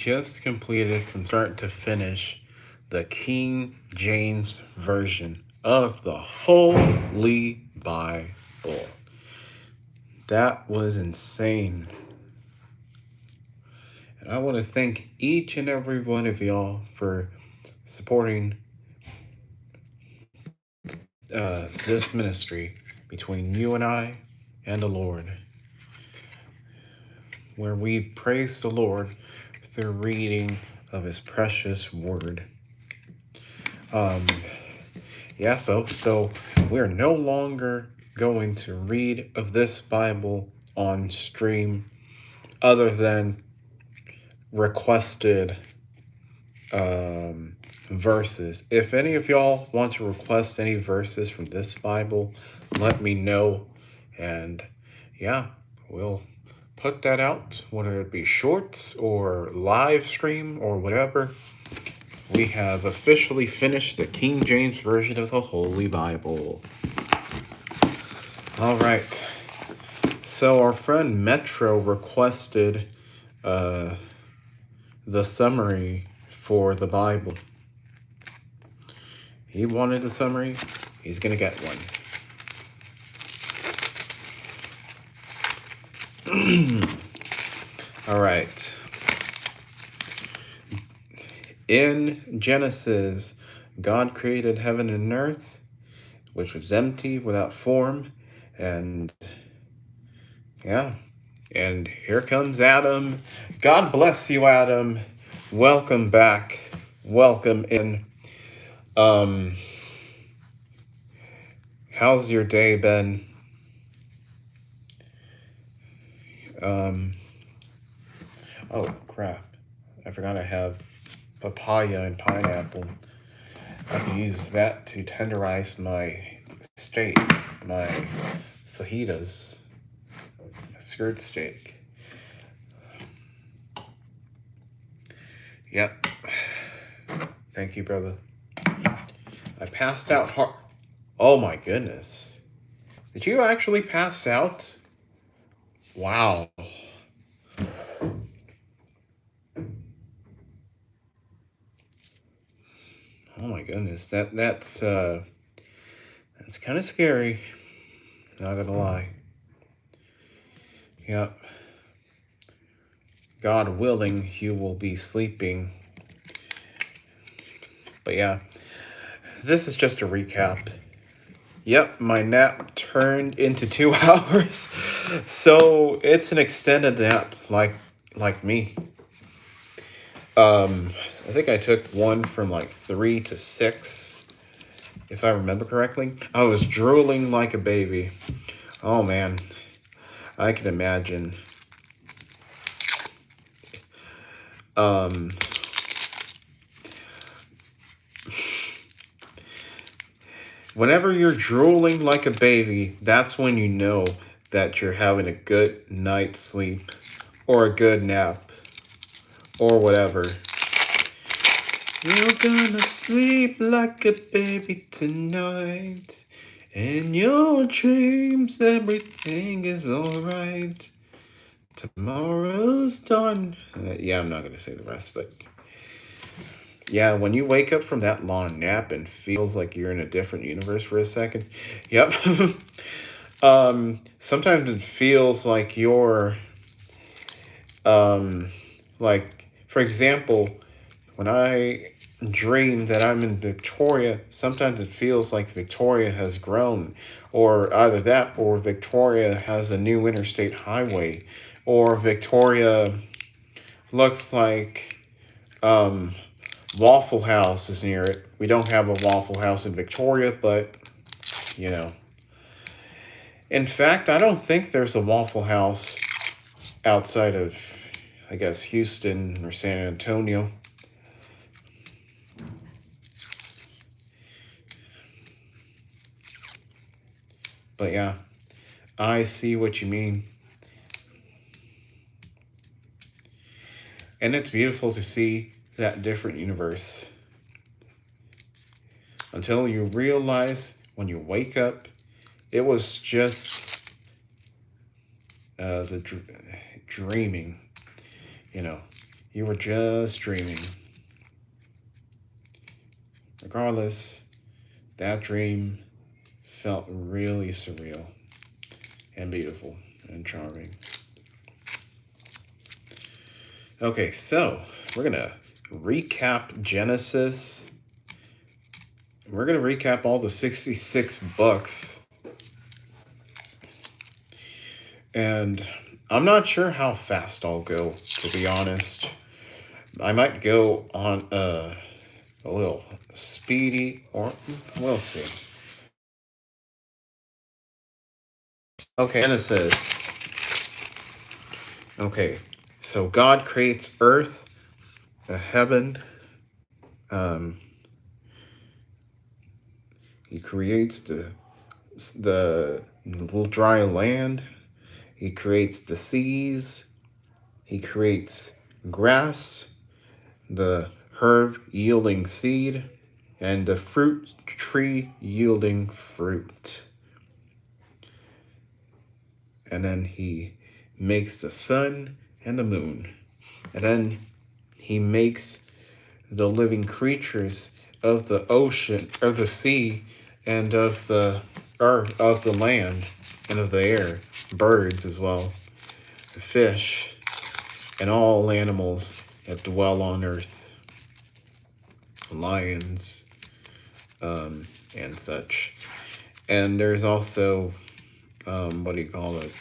just completed from start to finish the King James Version of the Holy Bible. That was insane. And I want to thank each and every one of y'all for supporting this ministry between you and I and the Lord, where we praise the Lord through reading of His precious Word. Yeah, folks, so we're no longer going to read of this Bible on stream other than requested verses. If any of y'all want to request any verses from this Bible, let me know. And yeah, we'll put that out, whether it be shorts or live stream or whatever. We have officially finished the King James Version of the Holy Bible. All right. So our friend Metro requested the summary for the Bible. He wanted a summary. He's going to get one. All right. In Genesis, God created heaven and earth, which was empty, without form, and yeah. And here comes Adam. God bless you, Adam. Welcome back. Welcome in. How's your day been? Oh, crap. I forgot I have papaya and pineapple. I can use that to tenderize my steak, my fajitas, skirt steak. Yep. Thank you, brother. I passed out hard. Oh my goodness. Did you actually pass out? Wow. Oh my goodness. That's kind of scary. Not gonna lie. Yep. God willing, you will be sleeping. But yeah, this is just a recap. Yep, my nap turned into 2 hours. So it's an extended nap like me. I think I took one from like 3 to 6, if I remember correctly. I was drooling like a baby. Oh man, I can imagine. Whenever you're drooling like a baby, that's when you know that you're having a good night's sleep or a good nap or whatever. You're gonna sleep like a baby tonight. In your dreams, everything is alright. Tomorrow's done. Yeah, I'm not gonna say the rest, but yeah, when you wake up from that long nap and feels like you're in a different universe for a second. Yep. Sometimes it feels like you're, like, for example, when I dream that I'm in Victoria, sometimes it feels like Victoria has grown, or either that, or Victoria has a new interstate highway, or Victoria looks like, Waffle House is near it. We don't have a Waffle House in Victoria, but, you know. In fact, I don't think there's a Waffle House outside of, I guess, Houston or San Antonio. But yeah, I see what you mean. And it's beautiful to see that different universe. Until you realize when you wake up, it was just the dreaming, you know. You were just dreaming. Regardless, that dream felt really surreal and beautiful and charming. Okay, so we're going to recap Genesis. We're going to recap all the 66 books. And I'm not sure how fast I'll go, to be honest. I might go on a little speedy, or we'll see. Okay, Genesis. Okay, so God creates earth, the heaven. He creates the little dry land. He creates the seas. He creates grass, the herb yielding seed, and the fruit tree yielding fruit. And then he makes the sun and the moon. And then he makes the living creatures of the ocean, of the sea, and of the earth, of the land, and of the air, birds as well, fish, and all animals that dwell on earth, lions, and such. And there's also, what do you call it?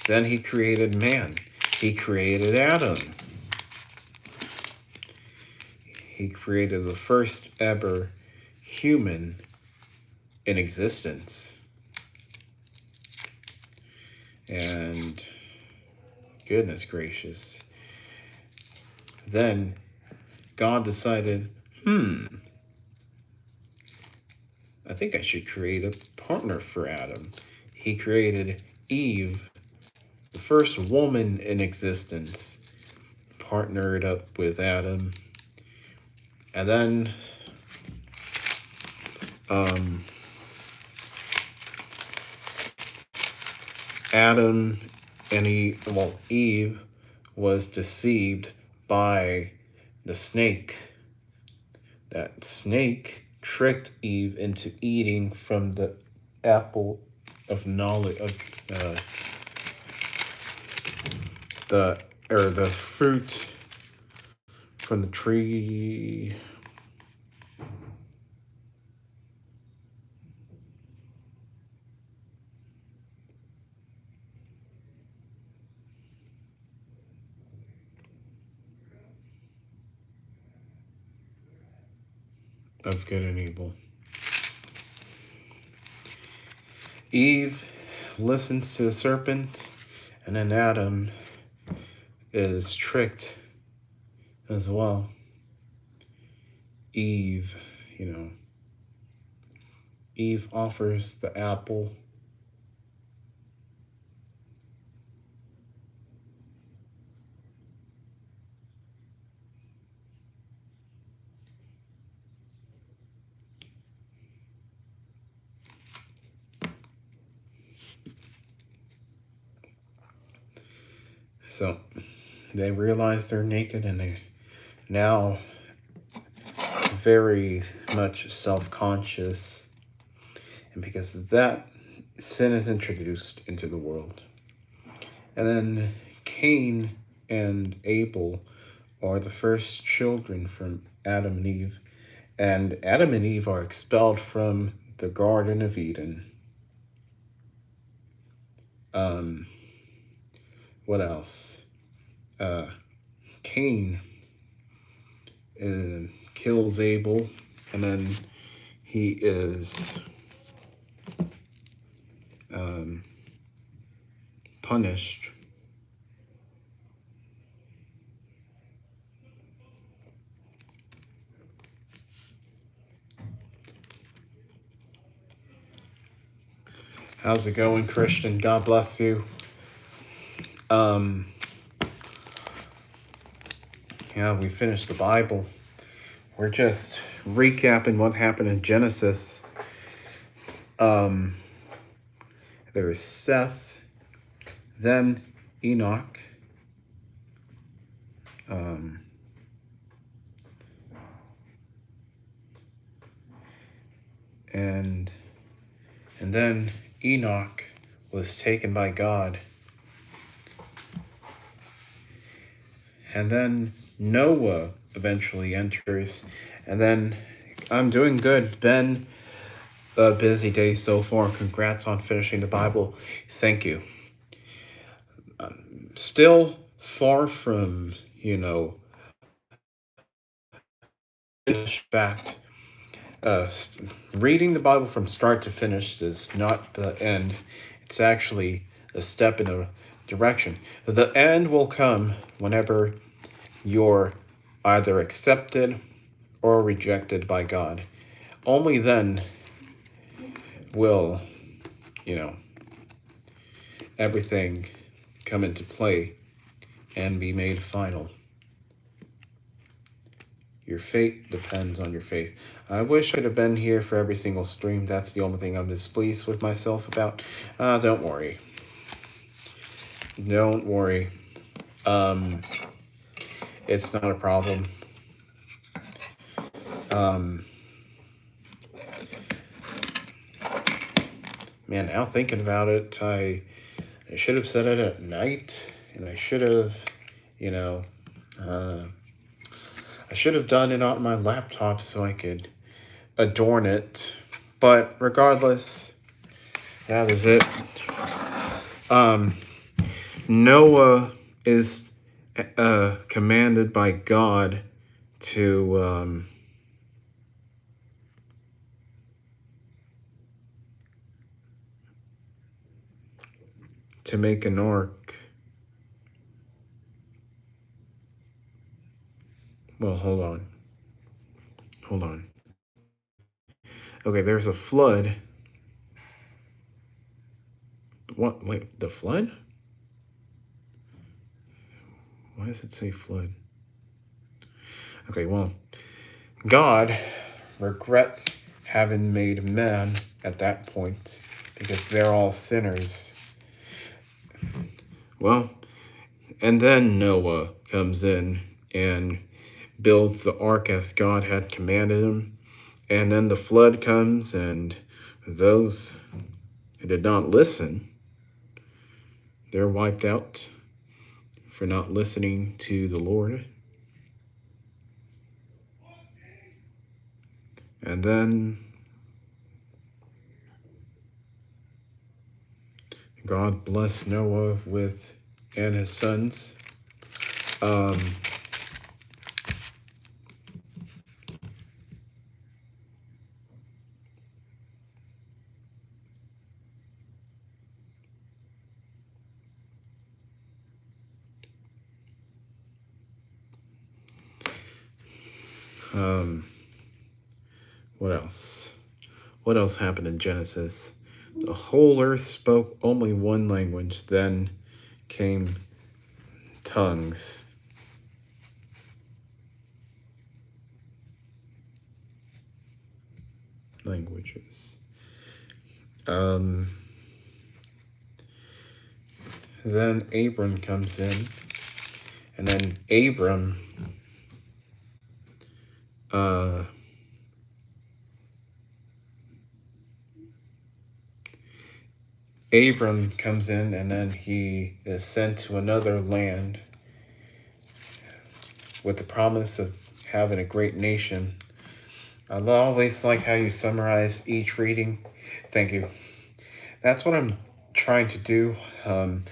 Then he created man. He created Adam. He created the first ever human in existence. And goodness gracious. Then God decided, I think I should create a partner for Adam. He created Eve, the first woman in existence, partnered up with Adam. And then Adam and Eve was deceived by the snake. That snake tricked Eve into eating from the apple of knowledge, of the fruit from the tree. Of good and evil. Eve listens to the serpent, and then Adam is tricked as well. Eve offers the apple. So they realize they're naked, and they now very much self-conscious. And because of that, sin is introduced into the world. And then Cain and Abel are the first children from Adam and Eve. And Adam and Eve are expelled from the Garden of Eden. What else? Cain kills Abel, and then he is punished. How's it going, Christian? God bless you. Yeah, we finished the Bible. We're just recapping what happened in Genesis. there is Seth, then Enoch, um, and then Enoch was taken by God. And then Noah eventually enters. And then I'm doing good. Ben, a busy day so far. Congrats on finishing the Bible. Thank you. Still far from, finished fact. Uh, Reading the Bible from start to finish is not the end. It's actually a step in a direction. The end will come whenever you're either accepted or rejected by God. Only then will, everything come into play and be made final. Your fate depends on your faith. I wish I'd have been here for every single stream. That's the only thing I'm displeased with myself about. Don't worry. Don't worry. It's not a problem. Man, now thinking about it, I should have said it at night, and I should have, I should have done it on my laptop so I could adorn it. But regardless, that is it. Noah is commanded by God to make an ark. Well, hold on. Okay, there's a flood. What? Wait, the flood? Why does it say flood? Okay, well, God regrets having made man at that point because they're all sinners. Well, and then Noah comes in and builds the ark as God had commanded him. And then the flood comes, and those who did not listen, they're wiped out for not listening to the Lord. And then God blessed Noah and his sons. What else? What else happened in Genesis? The whole earth spoke only one language. Then came tongues. Languages. Then Abram comes in, and then Abram comes in, and then he is sent to another land with the promise of having a great nation. I always like how you summarize each reading. Thank you. That's what I'm trying to do. I'm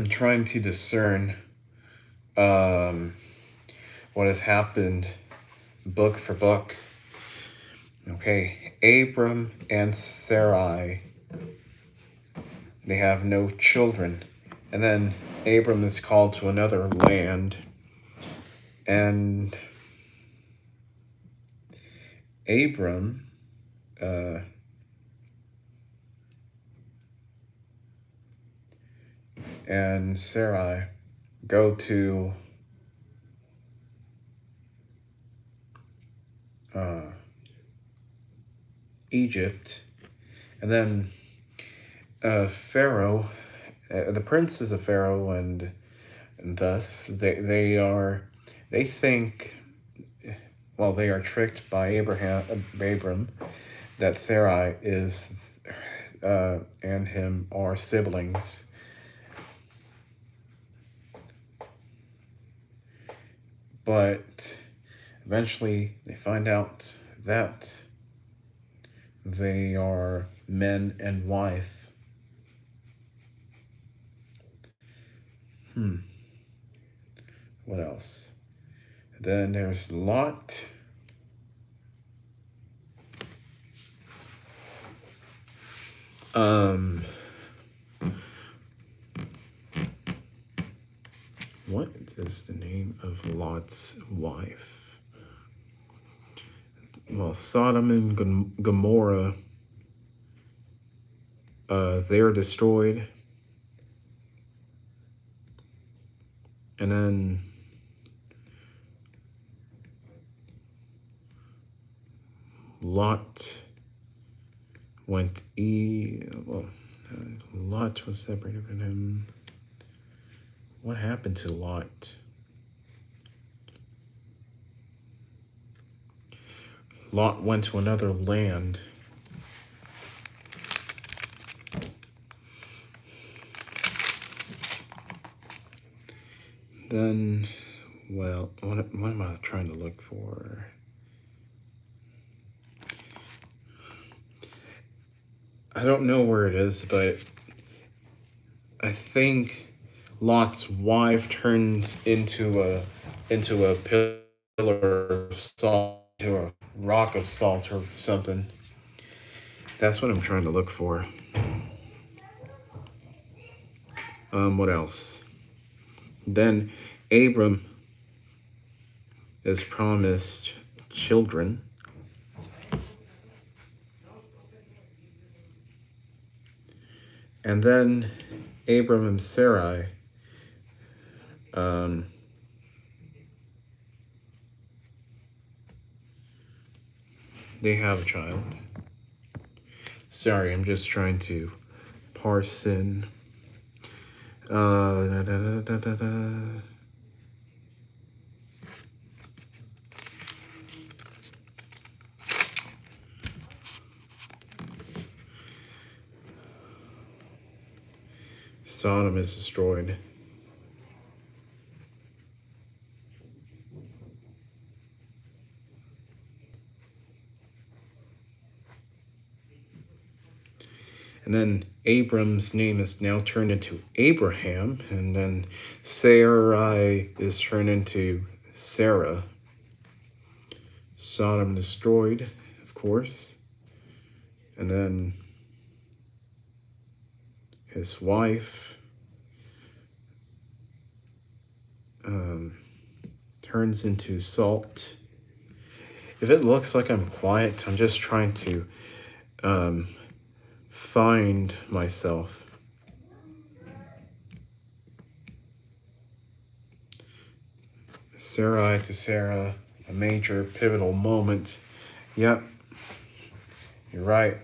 trying to discern what has happened book for book. Okay, Abram and Sarai, they have no children. And then Abram is called to another land. And Abram and Sarai go to Egypt, and then Pharaoh, the princes of Pharaoh, and thus they think, well, they are tricked by Abram, that Sarai is and him are siblings. But eventually they find out that they are man and wife. What else? Then there's Lot. What is the name of Lot's wife? Well, Sodom and Gomorrah, they're destroyed. And then Lot Lot was separated from him. What happened to Lot? Lot went to another land. Then, well, what am I trying to look for? I don't know where it is, but I think Lot's wife turns into a pillar of salt, to a rock of salt or something. That's what I'm trying to look for. What else? Then Abram is promised children. And then Abram and Sarai, they have a child. Sorry, I'm just trying to parse in. Sodom is destroyed. And then Abram's name is now turned into Abraham, and then Sarai is turned into Sarah. Sodom destroyed, of course. And then his wife turns into salt. If it looks like I'm quiet, I'm just trying to find myself. Sarai to Sarah, a major pivotal moment. Yep, you're right.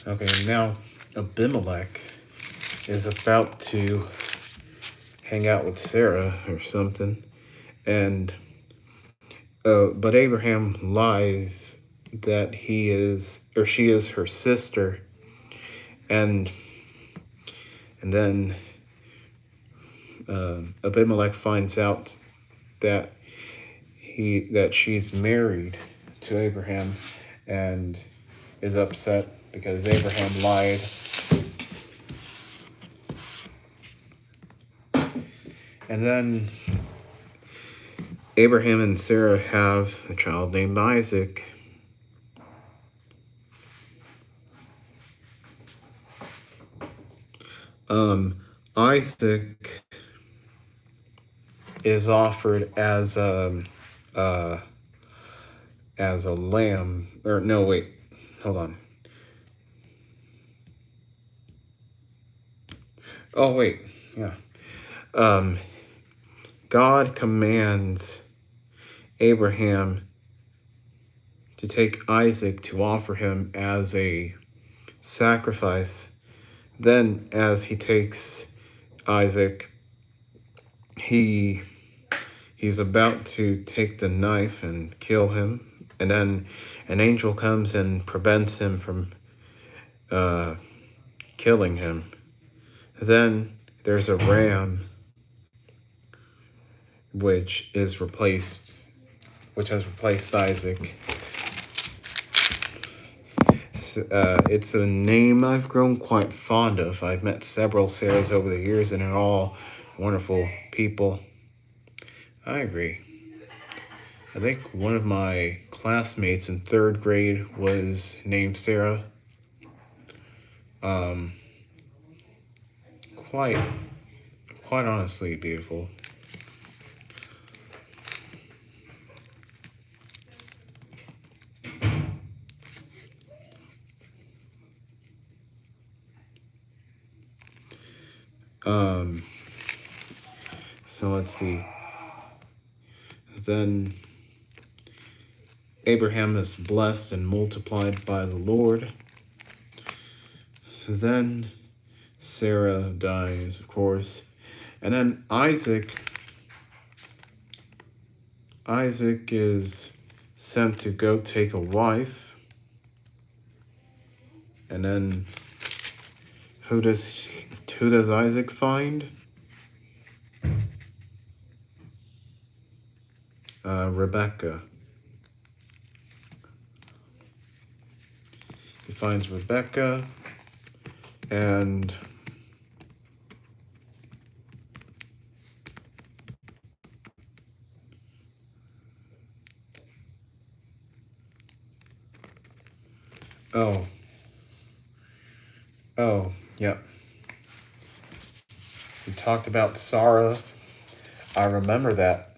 Okay, now Abimelech is about to hang out with Sarah or something, and but Abraham lies that he is, or she is, her sister, and then Abimelech finds out that she's married to Abraham, and is upset because Abraham lied. And then Abraham and Sarah have a child named Isaac. Isaac is offered uh, as a lamb. Or no, wait, hold on. Oh wait, yeah. Um, God commands Abraham to take Isaac to offer him as a sacrifice. Then, as he takes Isaac, he he's about to take the knife and kill him, and then an angel comes and prevents him from uh, killing him. Then there's a ram which is replaced, which has replaced Isaac. It's a name I've grown quite fond of. I've met several Sarahs over the years, and they're all wonderful people. I agree. I think one of my classmates in third grade was named Sarah. Um, quite, quite honestly, beautiful. Um, so let's see. Then Abraham is blessed and multiplied by the Lord. Then Sarah dies, of course. And then Isaac is sent to go take a wife. And then who does Isaac find? Rebecca. He finds Rebecca, and oh, yeah. We talked about Sarah. I remember that.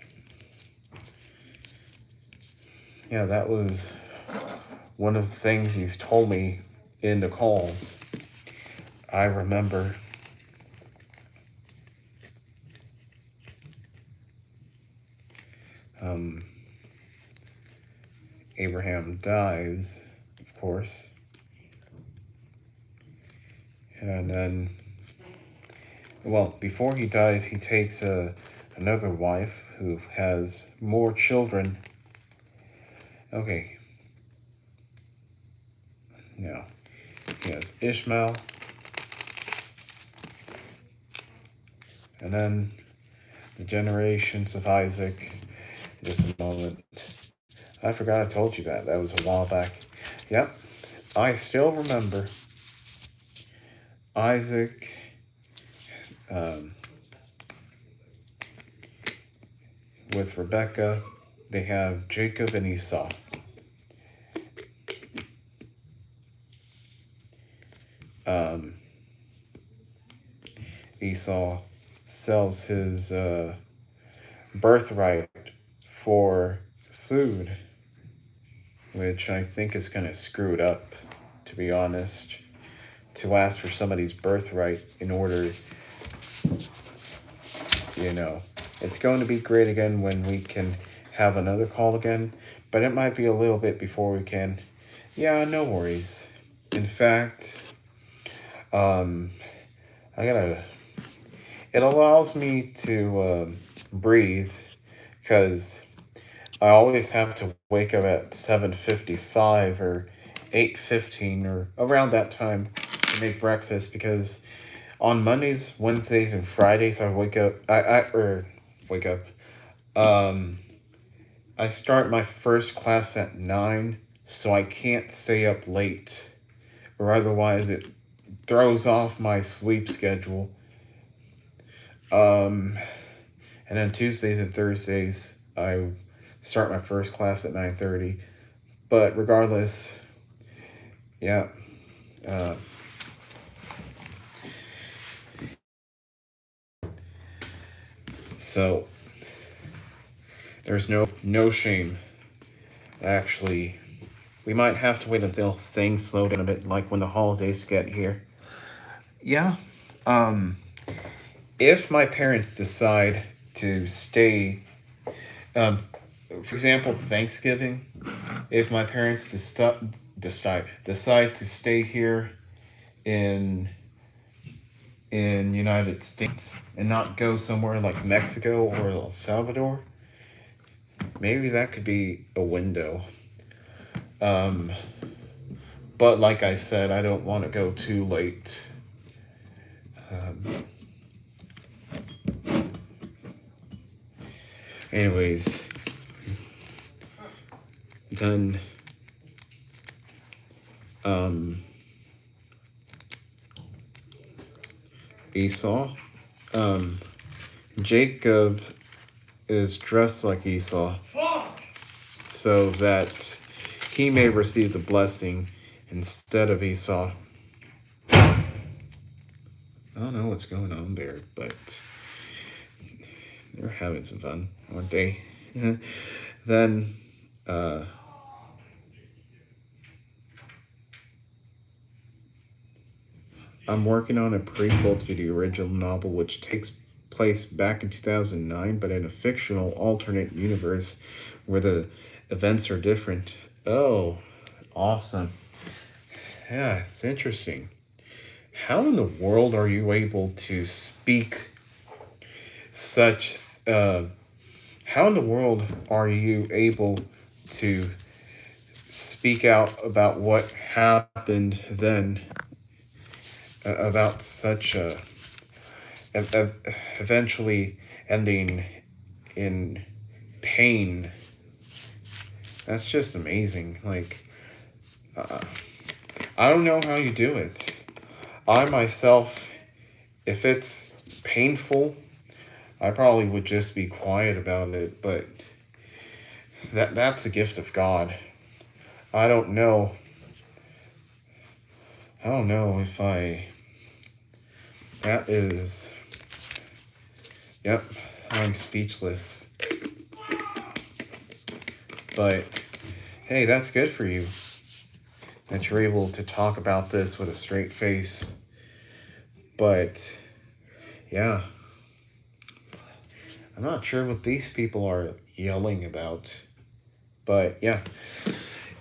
Yeah, that was one of the things you've told me in the calls. I remember. Um, Abraham dies, of course. And then, well, before he dies, he takes another wife who has more children. Okay. Now, he has Ishmael. And then the generations of Isaac. Just a moment. I forgot I told you that. That was a while back. Yep. I still remember Isaac with Rebecca. They have Jacob and Esau. Esau sells his birthright for food, which I think is kind of screwed up, to be honest, to ask for somebody's birthright in order, it's going to be great again when we can have another call again, but it might be a little bit before we can. Yeah, no worries. In fact, it allows me to breathe, because I always have to wake up at 7:55 or 8:15 or around that time to make breakfast, because on Mondays, Wednesdays, and Fridays I wake up. Wake up. Um, I start my first class at 9, so I can't stay up late, or otherwise it throws off my sleep schedule. And then Tuesdays and Thursdays I start my first class at 9:30. But regardless, yeah. Uh, So there's no shame. Actually, we might have to wait until things slow down a bit, like when the holidays get here. Yeah. Um, if my parents decide to stay, um, for example, Thanksgiving, if my parents decide to stay here in United States and not go somewhere like Mexico or El Salvador, maybe that could be a window. Um, but like I said, I don't want to go too late. Um, anyways, then um, Esau, um, Jacob is dressed like Esau so that he may receive the blessing instead of Esau. I don't know what's going on there, but they're having some fun, aren't they? Then, uh, I'm working on a prequel to the original novel, which takes place back in 2009, but in a fictional alternate universe where the events are different. Oh, awesome. Yeah, it's interesting. How in the world are you able to speak such, how in the world are you able to speak out about what happened then, about such a eventually ending in pain? That's just amazing. Like, uh, I don't know how you do it. I myself, if it's painful, I probably would just be quiet about it, but that's a gift of God. I don't know. I don't know if I. That is. Yep, I'm speechless. But hey, that's good for you. That you're able to talk about this with a straight face. But yeah, I'm not sure what these people are yelling about. But yeah.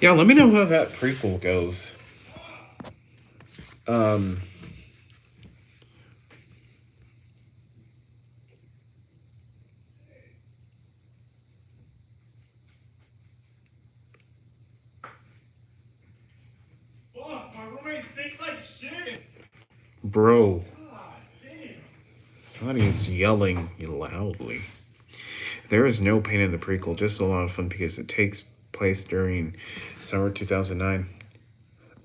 Yeah, let me know how that prequel goes. Um, Fuck, my roommate stinks like shit. bro, God damn. somebody is yelling loudly. There is no pain in the prequel, just a lot of fun because it takes place during summer 2009.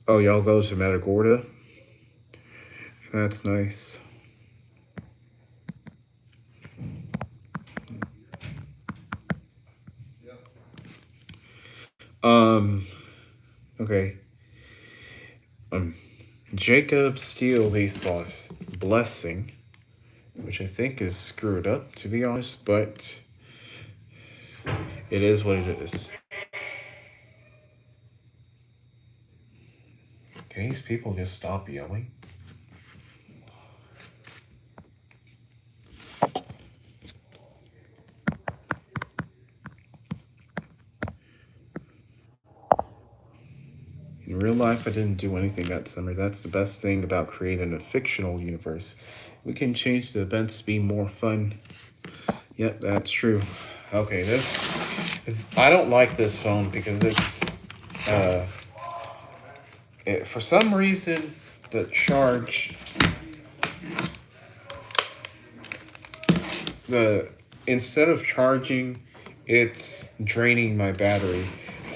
Oh, y'all go to Matagorda? That's nice. Um, okay. Um, Jacob steals Esau's blessing, which I think is screwed up, to be honest, but it is what it is. Can these people just stop yelling? In real life, I didn't do anything that summer. That's the best thing about creating a fictional universe. We can change the events to be more fun. Yep, that's true. Okay, I don't like this phone because uh, for some reason, the charge, the, instead of charging, it's draining my battery.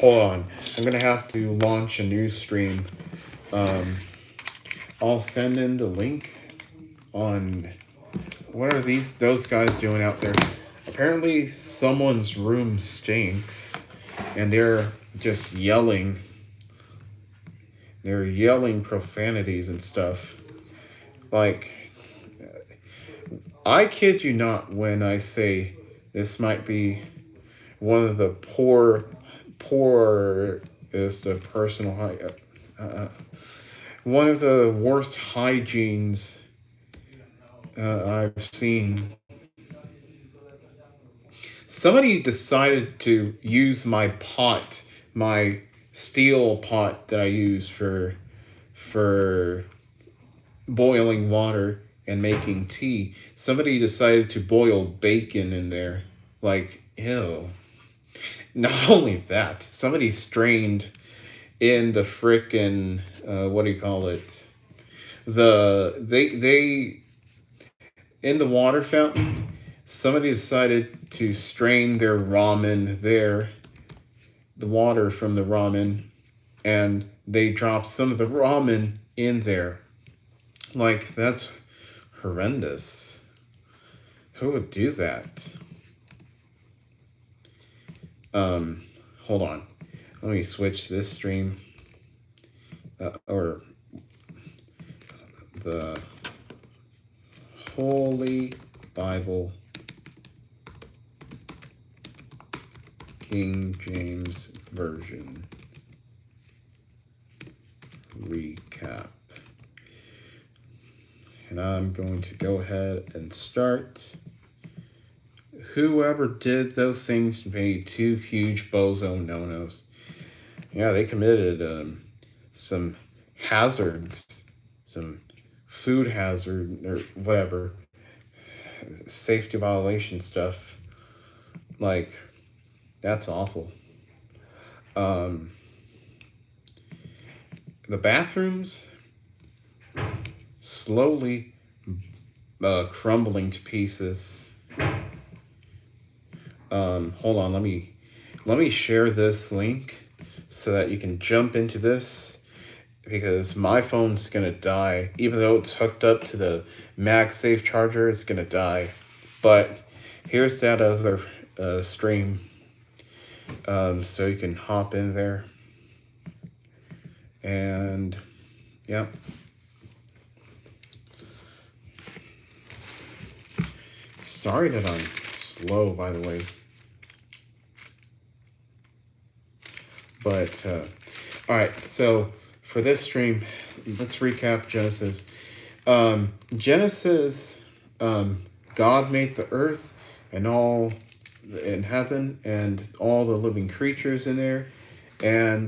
Hold on, I'm gonna have to launch a new stream. Um, I'll send in the link on what are those guys doing out there? Apparently someone's room stinks and they're just yelling. They're yelling profanities and stuff. Like I kid you not when I say this might be one of the poor is the personal one of the worst hygienes I've seen. Somebody decided to use my pot, my steel pot that I use for boiling water and making tea. Somebody decided to boil bacon in there. Like, ew. Not only that, somebody strained in the frickin' what do you call it? They in the water fountain. Somebody decided to strain their ramen there, the water from the ramen, and they dropped some of the ramen in there. Like, that's horrendous. Who would do that? Um, Hold on. Let me switch this stream. Or the Holy Bible King James Version recap. And I'm going to go ahead and start. Whoever did those things made two huge bozo no-nos. Yeah, they committed some hazards, some food hazard or whatever, safety violation stuff. Like, that's awful. Um, the bathrooms slowly crumbling to pieces. Hold on, let me share this link so that you can jump into this, because my phone's gonna die. Even though it's hooked up to the MagSafe charger, it's gonna die. But here's that other stream, so you can hop in there. And yeah. Sorry that I'm slow, by the way. But all right, so for this stream, let's recap Genesis. Genesis, God made the earth and all in heaven and all the living creatures in there, and